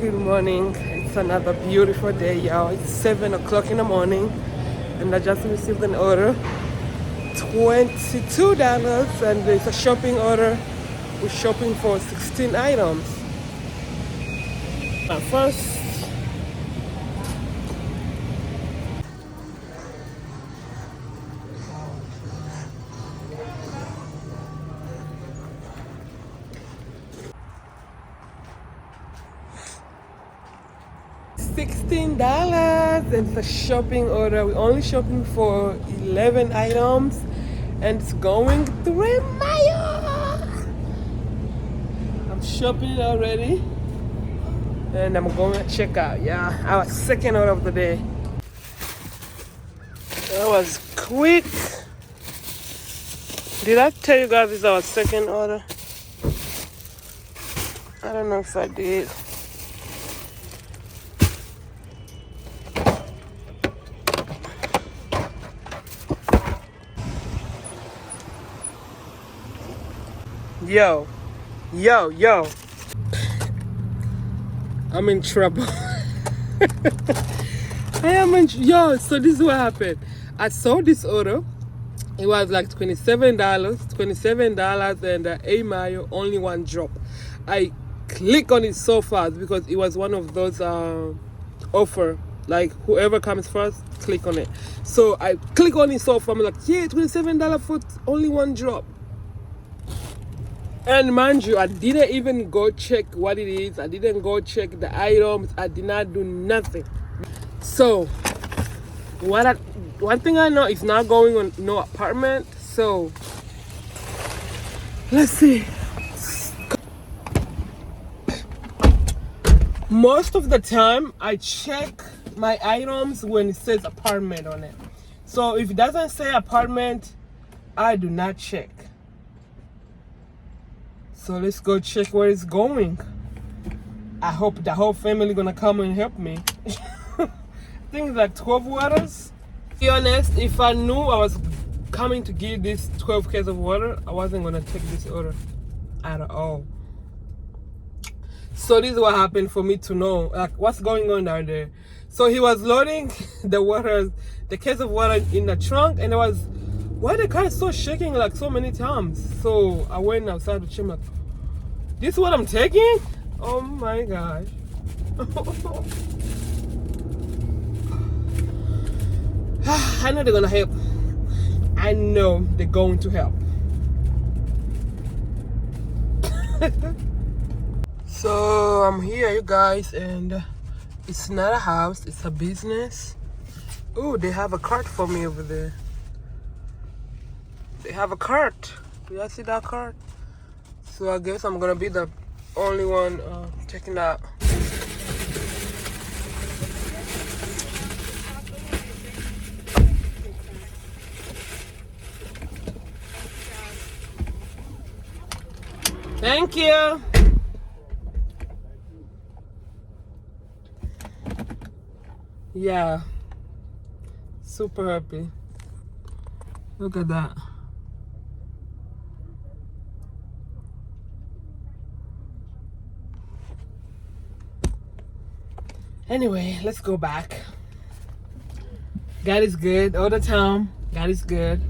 Good morning. It's another beautiful day, y'all. It's 7 o'clock in the morning, and I just received an order, $22, and it's a shopping order. We're shopping for 16 items. First, $16, and it's a shopping order. We're only shopping for 11 items, and it's going 3 miles. I'm shopping already, and I'm going to check out. Yeah, our second order of the day. That was quick. Did I tell you guys it's our second order? I don't know if I did. Yo. I'm in trouble. Yo, so this is what happened. I saw this order. It was like $27, and 8 mile, only one drop. I click on it so fast because it was one of those offer, like whoever comes first, click on it. So I click on it so fast. I'm like, yeah, $27 for only one drop. And mind you, I didn't even go check what it is. I didn't go check the items. I did not do nothing. So one thing I know is not going on no apartment. So let's see. Most of the time I check my items when it says apartment on it. So if it doesn't say apartment, I do not check. So let's go check where it's going. I hope the whole family gonna come and help me. I think it's like 12 waters. To be honest, if I knew I was coming to give this 12 cans of water, I wasn't gonna take this order at all. So this is what happened for me to know, like, what's going on down there. So he was loading the case of water in the trunk, and it was, why the car is so shaking like so many times. So I went outside to check, like, this is what I'm taking? Oh my gosh. I know they're gonna help. I know they're going to help. So I'm here, you guys, and it's not a house, it's a business. Oh, they have a cart for me over there. They have a cart. Do y'all see that cart? So I guess I'm gonna be the only one checking out. Thank you. Yeah, super happy. Look at that. Anyway, let's go back. God is good all the time. God is good.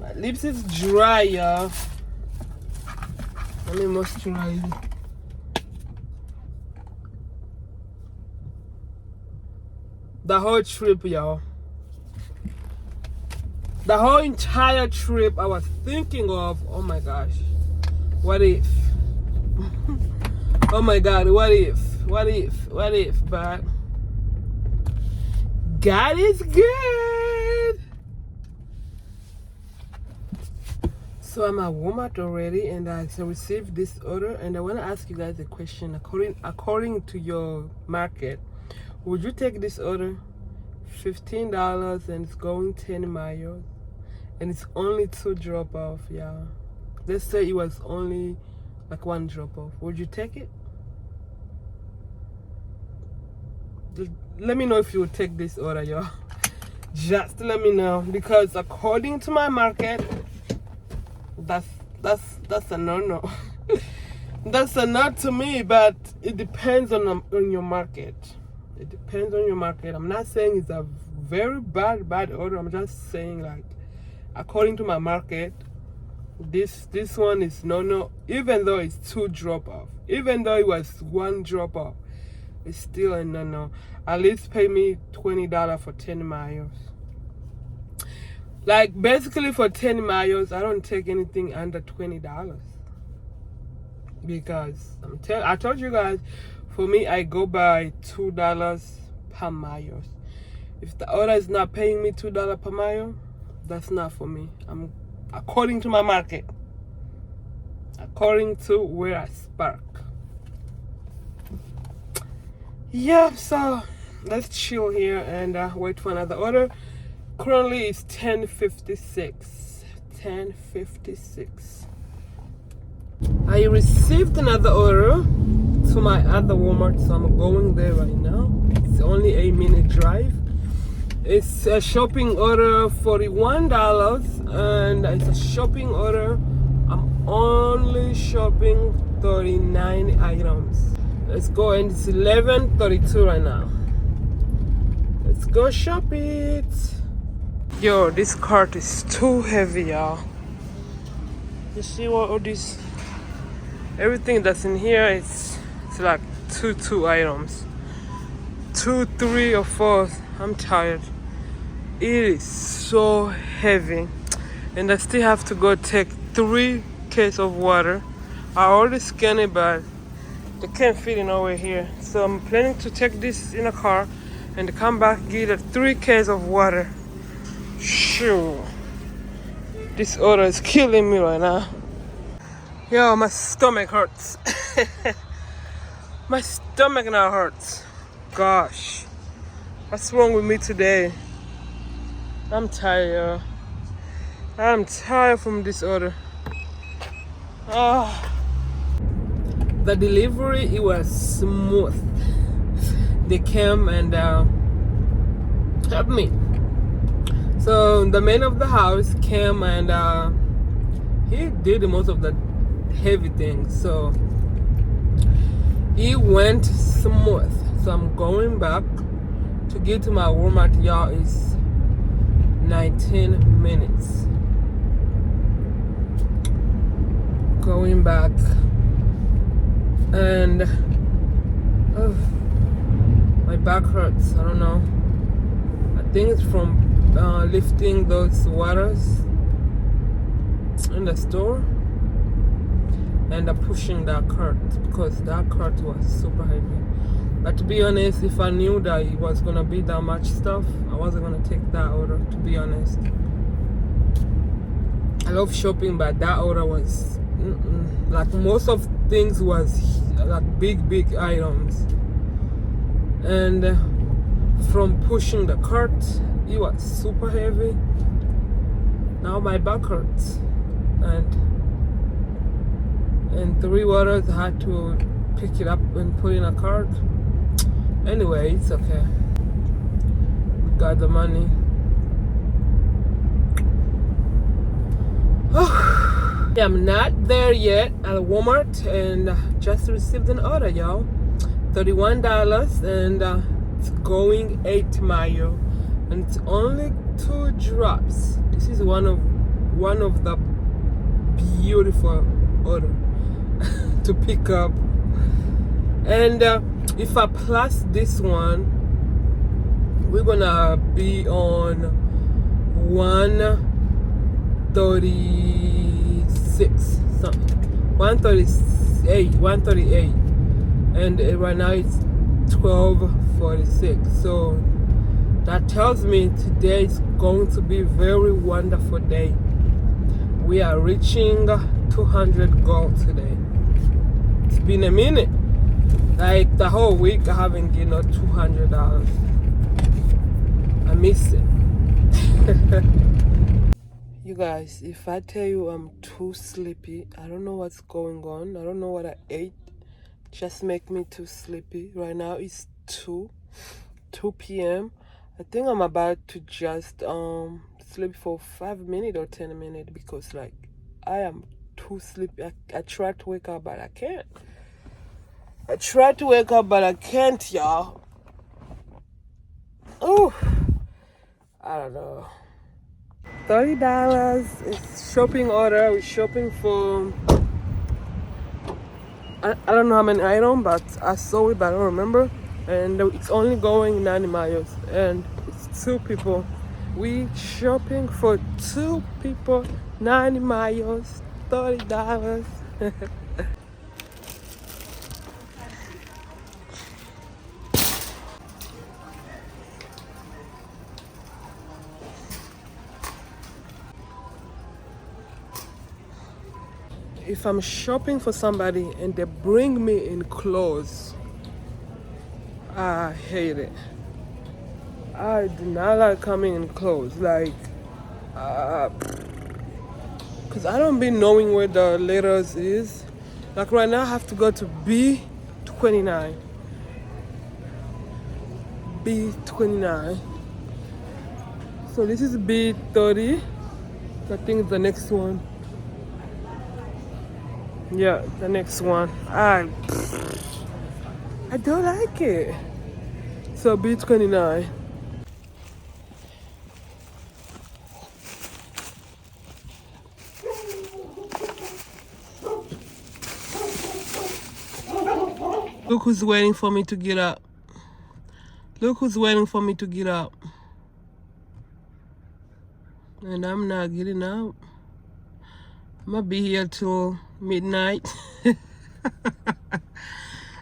My lips is dry, y'all. Let me moisturize it. The whole trip, y'all. The whole entire trip, I was thinking of, oh my gosh, what if? Oh my God, what if? But God is good. So I'm at Walmart already, and I received this order, and I want to ask you guys a question. According to your market, would you take this order? $15, and it's going 10 miles, and it's only 2 drop off, y'all. Let's say it was only like 1 drop off. Would you take it? Let me know if you would take this order, y'all. Just let me know, because according to my market, that's a no-no. That's a not to me, but it depends on your market. It depends on your market. I'm not saying it's a very bad order. I'm just saying, like, according to my market, this one is no. Even though it's 2 drop off, even though it was 1 drop off, it's still a no. At least pay me $20 for 10 miles. Like, basically for 10 miles, I don't take anything under $20. Because I told you guys, for me, I go by $2 per mile. If the order is not paying me $2 per mile, that's not for me. I'm according to my market, according to where I spark. Yeah, so let's chill here and wait for another order. Currently it's 10:56. 10:56. I received another order to my other Walmart, so I'm going there right now. It's only a minute drive. It's a shopping order, $41, and it's a shopping order. I'm only shopping 39 items. Let's go, and it's 11:32 right now. Let's go shop it. Yo, this cart is too heavy, y'all. You see what all this, everything that's in here, it's like two items, 2, 3, or 4. I'm tired. It is so heavy, and I still have to go take 3 cases of water. I already scanned it, but they can't fit it over here. So I'm planning to take this in a car and come back, get 3 cases of water. Sure, this order is killing me right now. Yo, my stomach hurts. My stomach now hurts. Gosh, what's wrong with me today? I'm tired, yo. I'm tired from this order. The delivery, it was smooth. They came and helped me. So the man of the house came and he did most of the heavy things. So it went smooth. So I'm going back to get to my Walmart, y'all. It's 19 minutes. Going back, and my back hurts. I don't know. I think it's from lifting those waters in the store and pushing that cart, because that cart was super heavy. But to be honest, if I knew that it was gonna be that much stuff, I wasn't gonna take that order, to be honest. I love shopping, but that order was like, most of things was like big items, and from pushing the cart, it was super heavy. Now my back hurts, and 3 waters, I had to pick it up and put in a cart. Anyway, it's okay. We got the money. I'm not there yet at Walmart, and just received an order, y'all. $31, and it's going 8 miles, and it's only 2 drops. This is one of the beautiful order to pick up. And if I plus this one, we're gonna be on 136 something, 138, and right now it's 12:46. So that tells me today is going to be a very wonderful day. We are reaching 200 goals today. It's been a minute. Like, the whole week I haven't gotten $200. I miss it. You guys, if I tell you I'm too sleepy, I don't know what's going on. I don't know what I ate. Just make me too sleepy. Right now it's 2 p.m. I think I'm about to just sleep for 5 minutes or 10 minutes, because like I am too sleepy. I try to wake up, but I can't. I try to wake up, but I can't, y'all. Oh, I don't know. $30 is shopping order. We're shopping for, I don't know how many items, but I saw it, but I don't remember. And it's only going 90 miles, and it's 2 people. We shopping for 2 people, 90 miles, $30. If I'm shopping for somebody and they bring me in clothes, I hate it. I do not like coming in clothes, like, cause I don't be knowing where the letters is. Like right now, I have to go to B29. B29. So this is B30. I think it's the next one. Yeah, the next one. I don't like it. So B29. Look who's waiting for me to get up. Look who's waiting for me to get up. And I'm not getting up. I'm gonna be here till midnight.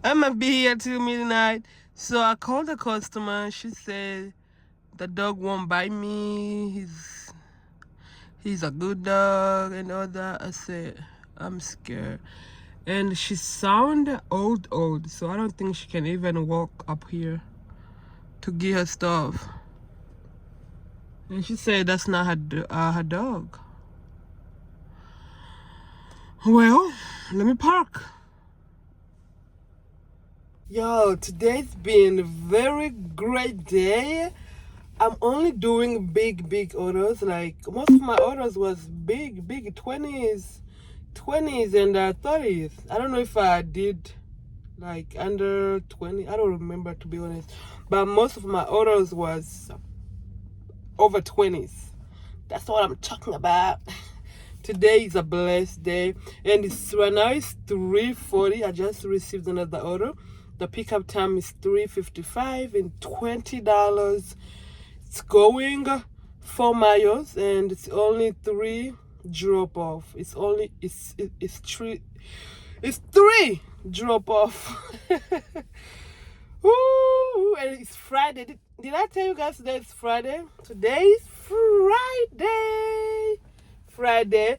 I'm gonna be here till midnight. So I called the customer. She said the dog won't bite me. He's a good dog and all that. I said I'm scared. And she sound old, so I don't think she can even walk up here to get her stuff. And she said that's not her dog. Well, let me park. Yo, today's been a very great day. I'm only doing big orders. Like most of my orders was big 20s and 30s. I don't know if I did like under 20. I don't remember, to be honest. But most of my orders was over 20s. That's what I'm talking about. Today is a blessed day, and right now it's 3:40. I just received another order. The pickup time is 3:55 and $20. It's going 4 miles, and it's only 3 drop off. It's 3 drop off. Ooh, and it's Friday. Did I tell you guys today is Friday? Today is Friday,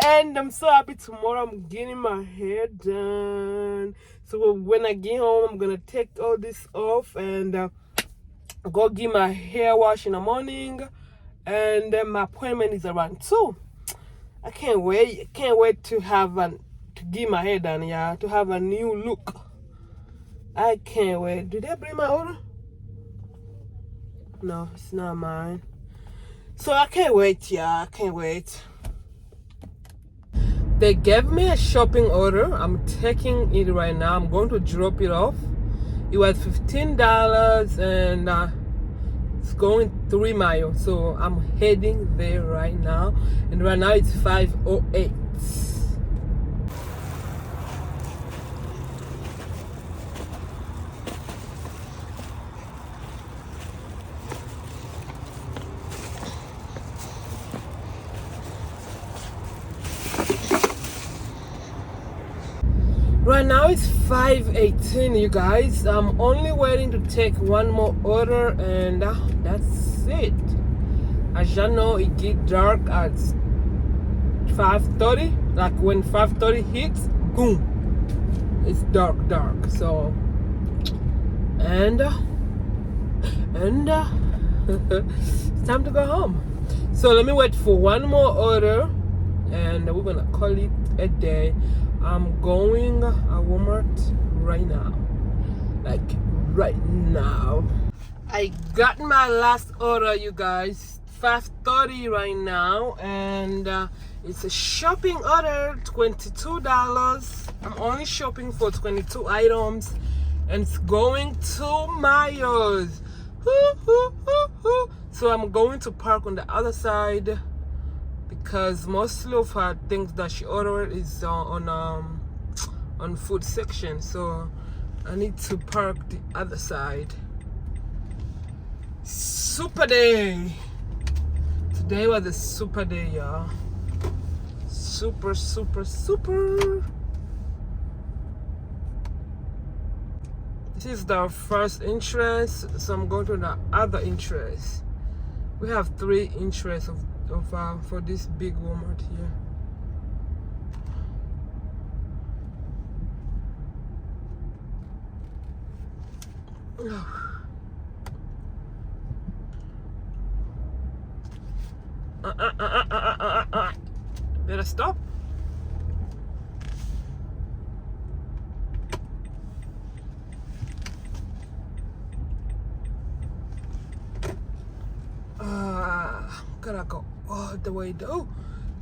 and I'm so happy. Tomorrow I'm getting my hair done. So when I get home, I'm gonna take all this off and go get my hair wash in the morning, and then my appointment is around 2. I can't wait to get my hair done, yeah, to have a new look. I can't wait. Did they bring my order? No, it's not mine. So I can't wait, yeah, I can't wait. They gave me a shopping order. I'm taking it right now. I'm going to drop it off. It was $15 and it's going 3 miles. So I'm heading there right now. And right now it's 5:08. Right now it's 5:18, you guys. I'm only waiting to take one more order, and that's it. As y'all know, it gets dark at 5:30. Like when 5:30 hits, boom, it's dark. So, and it's time to go home. So let me wait for one more order, and we're gonna call it a day. I'm going at Walmart right now. Like right now. I got my last order, you guys. 5:30 right now, and it's a shopping order, $22. I'm only shopping for 22 items, and it's going to Myers. So I'm going to park on the other side because mostly of her things that she ordered is on food section. So I need to park the other side. Super day. Today was a super day, y'all. Super, super, super. This is the first interest, so I'm going to the other interest. We have 3 interests for this big Walmart here. Better stop. Gotta go all the way down. Oh,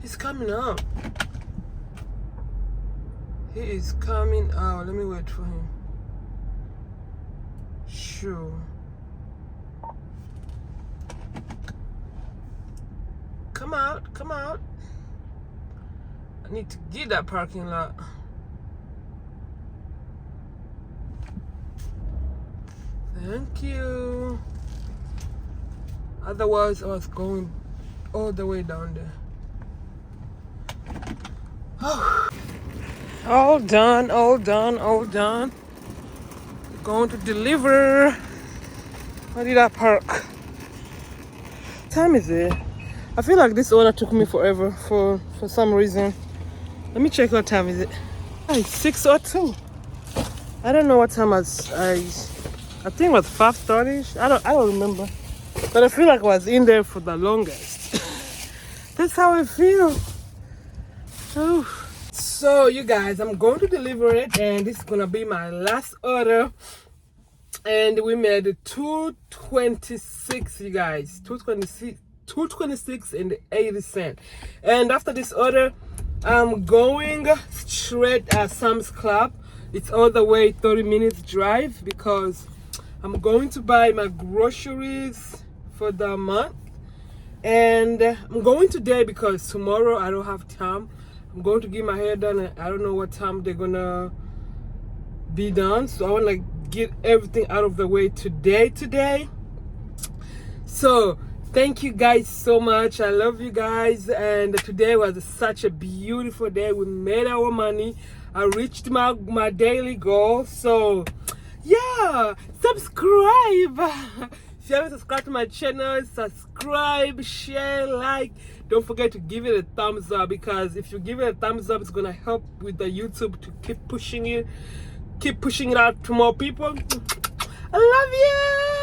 he's coming up. He is coming out. Let me wait for him. Sure. Come out, come out. I need to get that parking lot. Thank you. Otherwise, I was going all the way down there. Oh. All done, all done, all done. Going to deliver. Where did I park? What time is it? I feel like this order took me forever for some reason. Let me check what time is it. It's 6:02. I don't know what time I think it was 5:30. I don't remember. But I feel like I was in there for the longest. That's how I feel. Oh. So you guys, I'm going to deliver it, and this is gonna be my last order. And we made 226, you guys. 226 and 80 cents. And after this order, I'm going straight at Sam's Club. It's all the way 30 minutes drive because I'm going to buy my groceries for the month. And I'm going today because tomorrow I don't have time. I'm going to get my hair done, and I don't know what time they're gonna be done. So I want to get everything out of the way today. So thank you guys so much. I love you guys, and today was such a beautiful day. We made our money. I reached my daily goal. So yeah, subscribe. If you haven't subscribed to my channel, subscribe, share, like. Don't forget to give it a thumbs up, because if you give it a thumbs up, it's gonna help with the YouTube to keep pushing it out to more people. I love you.